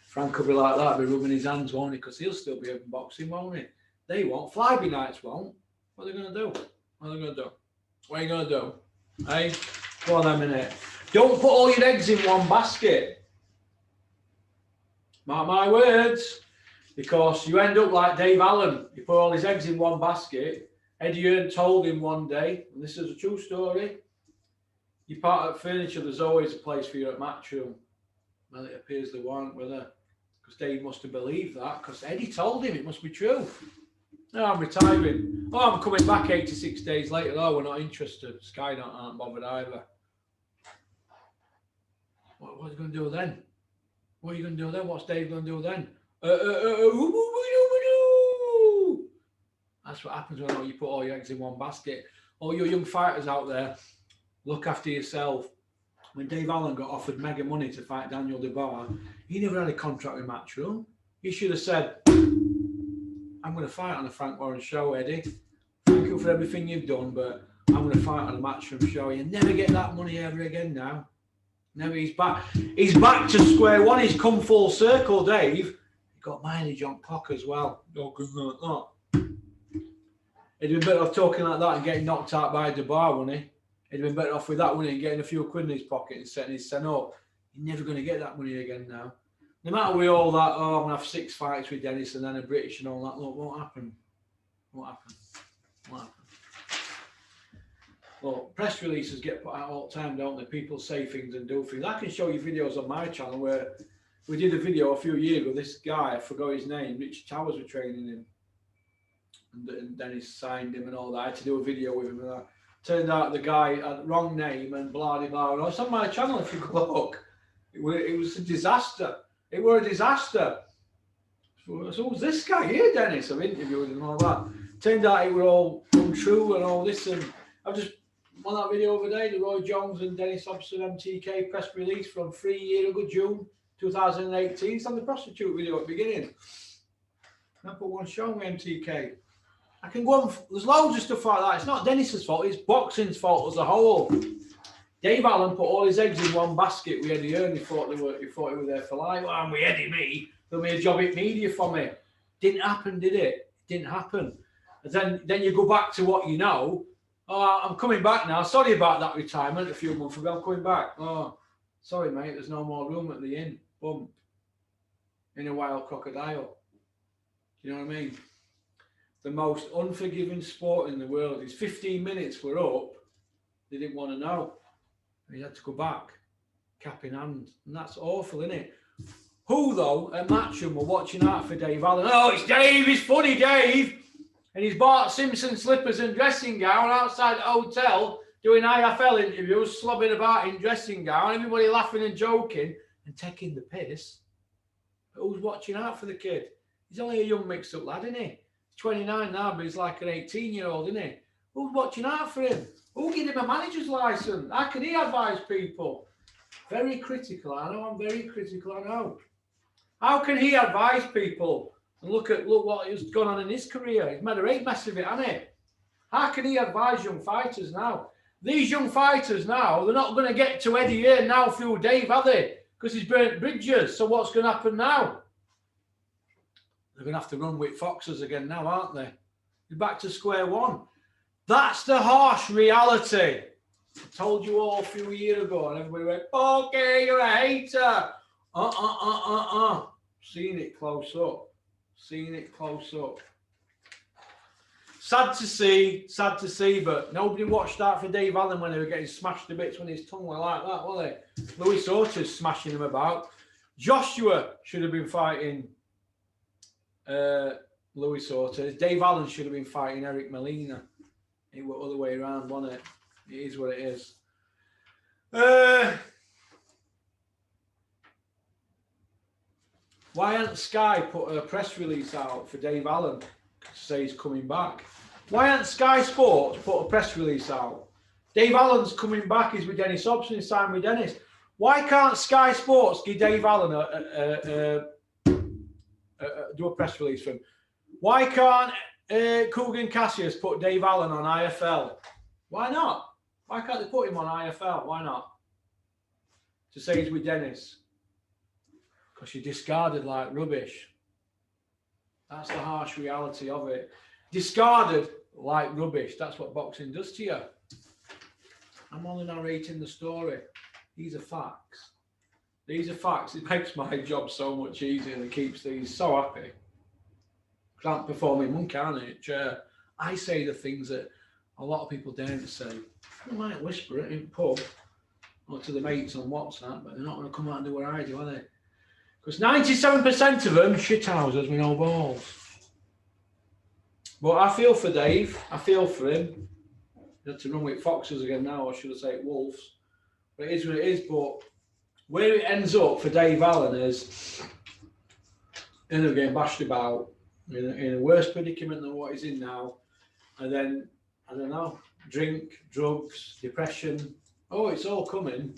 Frank will be like that, be rubbing his hands, won't he? Because he'll still be open boxing, won't he? They won't. Flyby Nights won't. What are they going to do? What are they going to do? What are you going to do? Hey? Go on a minute. Don't put all your eggs in one basket. Mark my words. Because you end up like Dave Allen. He put all his eggs in one basket. Eddie Hearn told him one day, and this is a true story, you part at furniture, there's always a place for you at Matchroom. Well, it appears there weren't, were there? Because Dave must have believed that, because Eddie told him it must be true. No, I'm retiring. Oh, I'm coming back 86 days later. Oh, we're not interested. Sky aren't bothered either. What are you going to do then? What are you going to do then? What's Dave going to do then? That's what happens when you put all your eggs in one basket. All your young fighters out there, look after yourself. When Dave Allen got offered mega money to fight Daniel Dubois, he never had a contract with Matchroom. He should have said, I'm going to fight on a Frank Warren show, Eddie. Thank you for everything you've done, but I'm going to fight on a Matchroom show. You never get that money ever again now. Now he's back. He's back to square one. He's come full circle, Dave. He got mileage on clock as well. He'd been better off talking like that and getting knocked out by Dubois, wouldn't he? He'd been better off with that, wouldn't he? Getting a few quid in his pocket and setting his son up. You're never going to get that money again now. No matter with all that, oh, I'm going to have 6 fights with Dennis and then a British and all that. Look, won't happen. Won't happen. Won't happen. Well, press releases get put out all the time, don't they? People say things and do things. I can show you videos on my channel where we did a video a few years ago. This guy, I forgot his name, Richard Towers were training him. And Dennis signed him and all that. I had to do a video with him and that. Turned out the guy had the wrong name and blah, blah, blah. It's on my channel if you look. It was a disaster. It were a disaster. So who's this guy here, Dennis? I've interviewed him and all that. Turned out it were all untrue and all this. And I've just on that video over there, the Roy Jones and Dennis Hobson MTK press release from 3 years ago, June 2018. It's on the prostitute video at the beginning. I put one show with MTK. I can go on, there's loads of stuff like that. It's not Dennis's fault, it's boxing's fault as a whole. Dave Allen put all his eggs in one basket with Eddie Hearn. He thought he were there for life. Well, I'm with Eddie, me. They'll make a job at media for me. Didn't happen, did it? Didn't happen. And then you go back to what you know. Oh, I'm coming back now. Sorry about that retirement a few months ago. I'm coming back. Oh, sorry, mate. There's no more room at the inn. Bump. In a wild crocodile. You know what I mean? The most unforgiving sport in the world is 15 minutes we're up. They didn't want to know. He had to go back, cap in hand. And that's awful, isn't it? Who, though, at Matchroom were watching out for Dave Allen? Oh, it's Dave, he's funny, Dave. And he's bought Simpson slippers and dressing gown outside the hotel, doing IFL interviews, slobbing about in dressing gown, everybody laughing and joking and taking the piss. But who's watching out for the kid? He's only a young mixed-up lad, isn't he? He's 29 now, but he's like an 18-year-old, isn't he? Who's watching out for him? Who gave him a manager's license? How can he advise people? Very critical, I know. I'm very critical, I know. How can he advise people? And look what has gone on in his career. He's made a great mess of it, hasn't he? How can he advise young fighters now? These young fighters now, they're not going to get to Eddie Hearn now through Dave, are they? Because he's burnt bridges. So what's going to happen now? They're going to have to run with foxes again now, aren't they? You're back to square one. That's the harsh reality. I told you all a few years ago, and everybody went, okay, you're a hater. Seeing it close up. Seeing it close up. Sad to see, but nobody watched out for Dave Allen when they were getting smashed to bits when his tongue were like that, were they? Louis Ortiz smashing him about. Joshua should have been fighting Louis Ortiz. Dave Allen should have been fighting Eric Molina. It went the other way around, wasn't it? It is what it is. Why hasn't Sky put a press release out for Dave Allen to say he's coming back? Why hasn't Sky Sports put a press release out? Dave Allen's coming back. He's with Dennis Hobson. He's signed with Dennis. Why can't Sky Sports give Dave Allen do a press release for him? Why can't Kugan Cassius put Dave Allen on IFL? Why not? Why can't they put him on IFL? Why not? To say he's with Dennis. Because you're discarded like rubbish. That's the harsh reality of it. Discarded like rubbish. That's what boxing does to you. I'm only narrating the story. These are facts. These are facts. It makes my job so much easier and it keeps these so happy. Can't perform in one, can it? I say the things that a lot of people daren't say. They might whisper it in pub or to the mates on WhatsApp, but they're not going to come out and do what I do, are they? Because 97% of them shithouses with no balls. But I feel for Dave. I feel for him. He had to run with foxes again now, or should I say wolves. But it is what it is. But where it ends up for Dave Allen is end up getting bashed about in a worse predicament than what he's in now. And then, I don't know, drink, drugs, depression. Oh, it's all coming.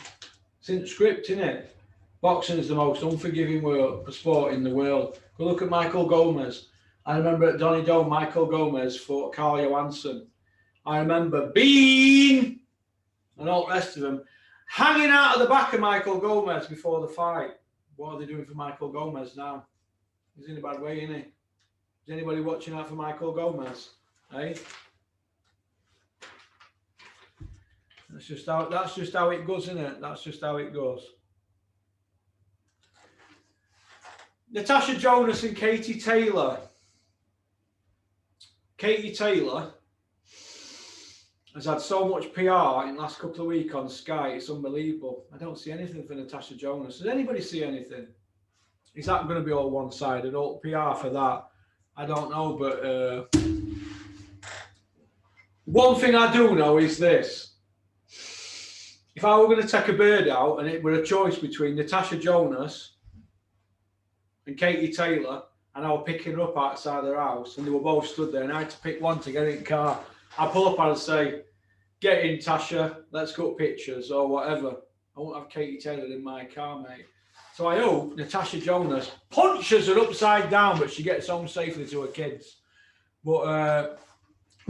It's in the script, isn't it? Boxing is the most unforgiving sport in the world. Go look at Michael Gomez. I remember at Donny Dome, Michael Gomez fought Carl Johansson. I remember Bean and all the rest of them hanging out of the back of Michael Gomez before the fight. What are they doing for Michael Gomez now? He's in a bad way, isn't he? Is anybody watching out for Michael Gomez? Eh? That's just how it goes, isn't it? That's just how it goes. Natasha Jonas and Katie Taylor. Katie Taylor has had so much PR in the last couple of weeks on Sky. It's unbelievable. I don't see anything for Natasha Jonas. Does anybody see anything? Is that going to be all one-sided? All PR for that? I don't know, but one thing I do know is this. If I were going to take a bird out and it were a choice between Natasha Jonas and Katie Taylor, and I were picking her up outside their house, and they were both stood there, and I had to pick one to get in the car, I'd pull up and say, get in, Tasha, let's go pictures, or whatever. I won't have Katie Taylor in my car, mate. So I hope Natasha Jonas punches her upside down, but she gets home safely to her kids. But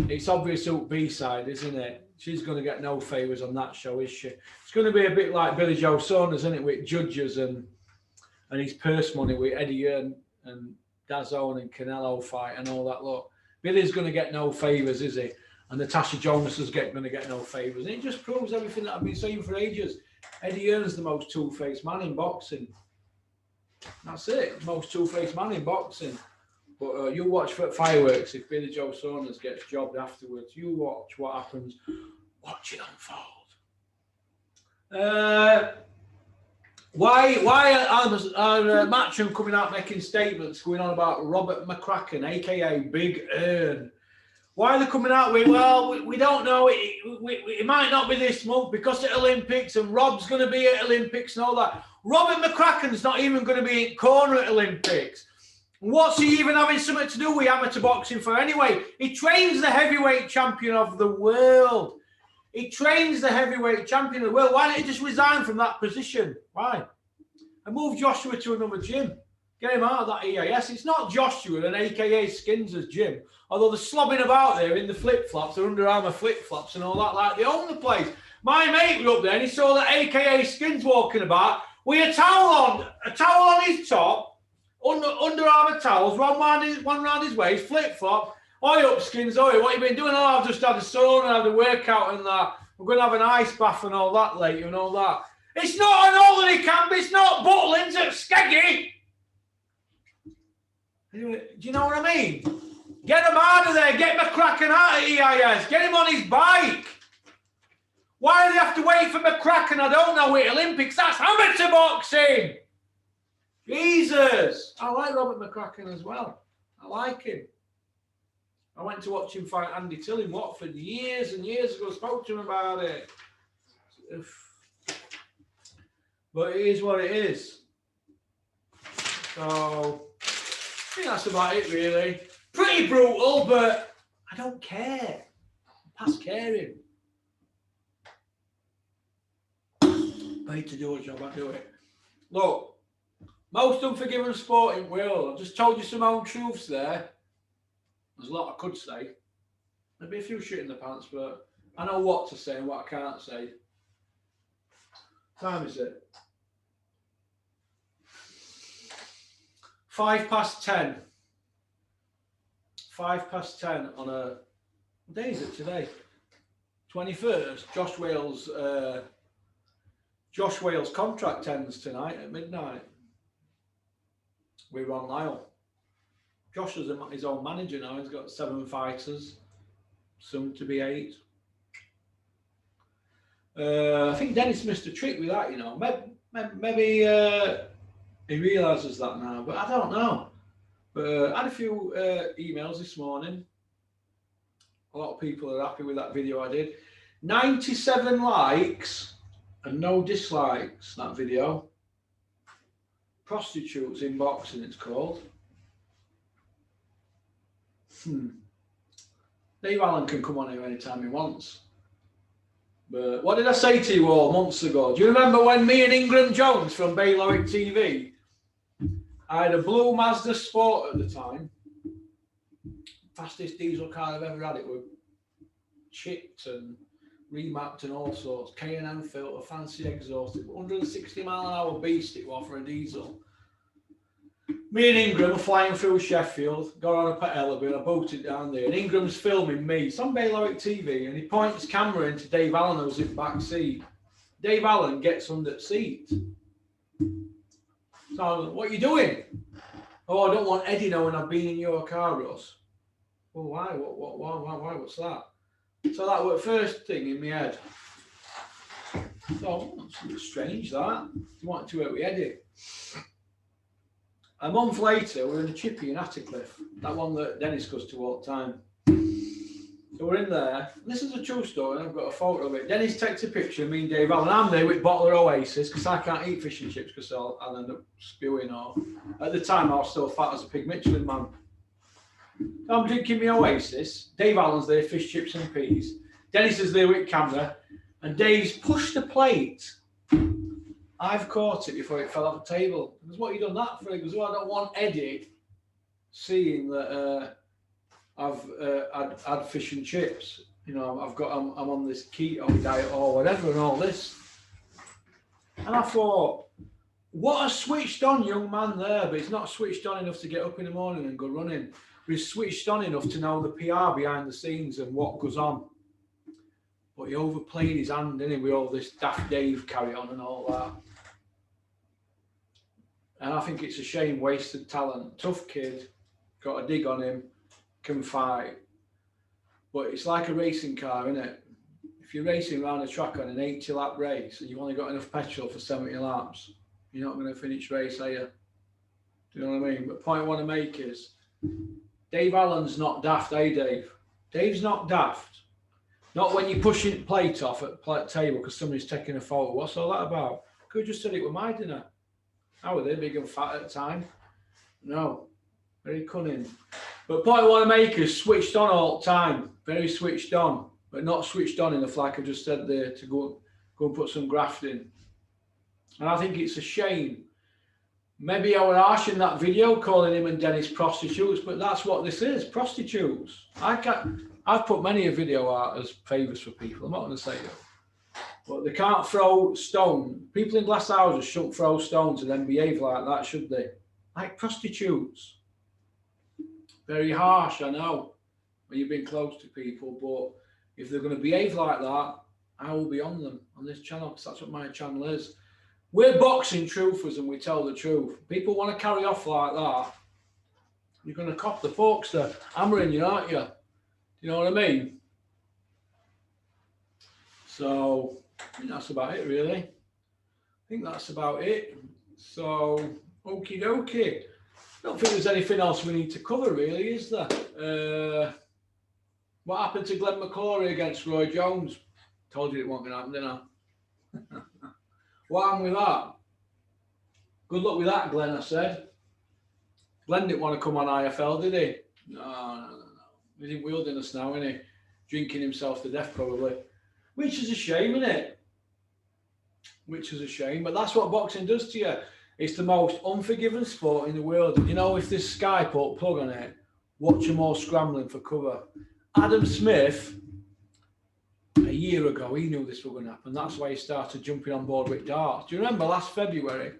it's obvious up B-side, isn't it? She's going to get no favours on that show, is she? It's going to be a bit like Billy Joe Saunders, isn't it, with judges and his purse money with Eddie Hearn and DAZN and Canelo fight and all that. Look, Billy's going to get no favours, is he? And Natasha Jonas is going to get no favours. And it just proves everything that I've been saying for ages. Eddie Hearn's the most two-faced man in boxing. That's it. Most two-faced man in boxing. But you watch for fireworks if Billy Joe Saunders gets jobbed afterwards. You watch what happens. Watch it unfold. Why are Matcham coming out making statements going on about Robert McCracken, a.k.a. Big Earn? Why are they coming out with, well, we don't know, it might not be this month because of Olympics and Rob's going to be at Olympics and all that. Robert McCracken's not even going to be in corner at Olympics. What's he even having something to do with amateur boxing for anyway? He trains the heavyweight champion of the world. He trains the heavyweight champion of the world. Why don't he just resign from that position? Why? And move Joshua to another gym. Get him out of that EAS. It's not Joshua and AKA Skins' gym. Although they're slobbing about there in the flip-flops, their Under Armour flip-flops and all that, like they own the place. My mate was up there and he saw that AKA Skins walking about with a towel on his top, Under Armour towels, one round his waist, flip-flop. Oi up, Skins, oi, what you been doing? Oh, I've just had a sauna, had a workout and that. We're going to have an ice bath and all that later and all that. It's not an holiday camp, it's not Butlins at Skeggy. Do you know what I mean? Get him out of there, get McCracken out of EIS, get him on his bike. Why do they have to wait for McCracken? I don't know, with Olympics, that's amateur boxing. Jesus. I like Robert McCracken as well. I like him. I went to watch him fight Andy Till in Watford years and years ago. Spoke to him about it. But it is what it is. So, I think that's about it, really. Pretty brutal, but I don't care. I'm past caring. Paid to do a job, I do it. Look, most unforgiving sport in the world. I've just told you some own truths there. There's a lot I could say. There'd be a few shit in the pants, but I know what to say and what I can't say. What time is it? 10:05. 10:05 on a... What day is it today? 21st, Josh Wales contract ends tonight at midnight with Ron Lyle. Josh is his own manager now. He's got 7 fighters, soon to be 8. I think Dennis missed a trick with that, you know. Maybe he realises that now, but I don't know. I had a few emails this morning. A lot of people are happy with that video I did. 97 likes and no dislikes, that video. Prostitutes in boxing, it's called. Dave Allen can come on here anytime he wants. But what did I say to you all months ago? Do you remember when me and Ingram Jones from Bayloric TV, I had a blue Mazda Sport at the time. Fastest diesel car I've ever had. It was chipped and remapped and all sorts. K&N filter, fancy exhaust. 160 mile an hour beast it was for a diesel. Me and Ingram are flying through Sheffield, got on up at Ellaby and I boated down there. And Ingram's filming me. It's on Bayloric TV and he points his camera into Dave Allen who's in the back seat. Dave Allen gets under the seat. So, what are you doing? Oh, I don't want Eddie knowing I've been in your car, Russ. Well, why? Why? What's that? So that was the first thing in my head. So, that's a bit strange, that. You wanted to work with Eddie. A month later, we're in a chippy in Attercliffe, that one that Dennis goes to all the time. So we're in there. This is a true story, and I've got a photo of it. Dennis takes a picture of me and Dave Allen. I'm there with a bottle of Oasis, because I can't eat fish and chips, because I'll end up spewing off. At the time, I was still fat as a pig Michelin man. So I'm drinking my Oasis. Dave Allen's there, fish, chips and peas. Dennis is there with camera, and Dave's pushed the plate. I've caught it before it fell off the table. Because what have you done that for? He goes, well, I don't want Eddie seeing that I've had fish and chips. You know, I'm on this keto diet or whatever and all this. And I thought, what a switched on young man there, but he's not switched on enough to get up in the morning and go running. But he's switched on enough to know the PR behind the scenes and what goes on. But he overplayed his hand, didn't he, with all this Daft Dave carry on and all that. And I think it's a shame, wasted talent. Tough kid, got a dig on him, can fight. But it's like a racing car, isn't it? If you're racing around a track on an 80-lap race and you've only got enough petrol for 70 laps, you're not going to finish race, are you? Do you know what I mean? But the point I want to make is, Dave Allen's not daft, eh, Dave? Dave's not daft. Not when you're pushing the plate off at the table because somebody's taking a photo. What's all that about? Could have just said it was my dinner. How were they big and fat at the time? No. Very cunning. But the point I want to make is switched on all the time. Very switched on. But not switched on enough, like I just said there, to go and put some graft in. And I think it's a shame. Maybe I was harsh in that video calling him and Dennis prostitutes, but that's what this is, prostitutes. I've put many a video out as favours for people. I'm not going to say it. But they can't throw stone. People in glass houses shouldn't throw stones and then behave like that, should they? Like prostitutes. Very harsh, I know, when you've been close to people. But if they're going to behave like that, I will be on them on this channel, because that's what my channel is. We're boxing truthers and we tell the truth. People want to carry off like that. You're going to cop the folks that hammering you, aren't you? You know what I mean? So, I think that's about it, really. I think that's about it. So, okie dokie. I don't think there's anything else we need to cover, really, is there? What happened to Glenn McClory against Roy Jones? Told you it wasn't going to happen, didn't I? What happened with that? Good luck with that, Glenn, I said. Glenn didn't want to come on IFL, did he? No. He's in wilderness now, isn't he? Drinking himself to death, probably. Which is a shame, isn't it? Which is a shame. But that's what boxing does to you. It's the most unforgiving sport in the world. And you know, if this Sky put a plug on it, watch them all scrambling for cover. Adam Smith, a year ago, he knew this was going to happen. That's why he started jumping on board with darts. Do you remember last February?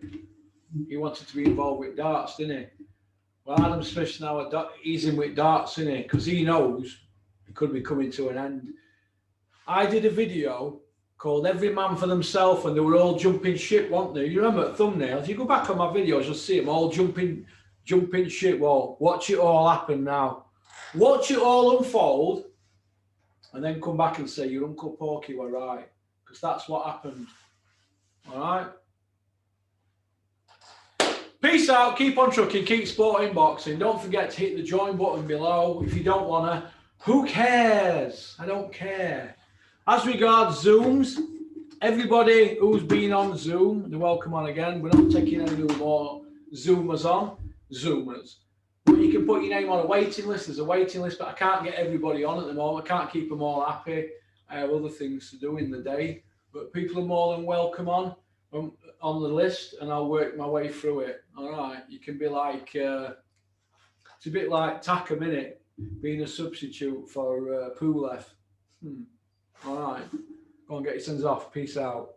He wanted to be involved with darts, didn't he? Well, Adam Smith's now, he's in with darts, isn't he? Because he knows it could be coming to an end. I did a video called Every Man for Themselves, and they were all jumping ship, weren't they? You remember the thumbnails? You go back on my videos, you'll see them all jumping ship. Well, watch it all happen now. Watch it all unfold, and then come back and say your Uncle Porky were right, because that's what happened. All right. Peace out. Keep on trucking. Keep sporting boxing. Don't forget to hit the join button below if you don't wanna. Who cares? I don't care. As regards Zooms, everybody who's been on Zoom, they're welcome on again. We're not taking any more Zoomers on. Zoomers. But you can put your name on a waiting list. There's a waiting list, but I can't get everybody on at the moment. I can't keep them all happy. I have other things to do in the day. But people are more than welcome on the list, and I'll work my way through it. All right. You can be like, it's a bit like Taka Minute, being a substitute for Pulev. All right. Go and get your sons off. Peace out.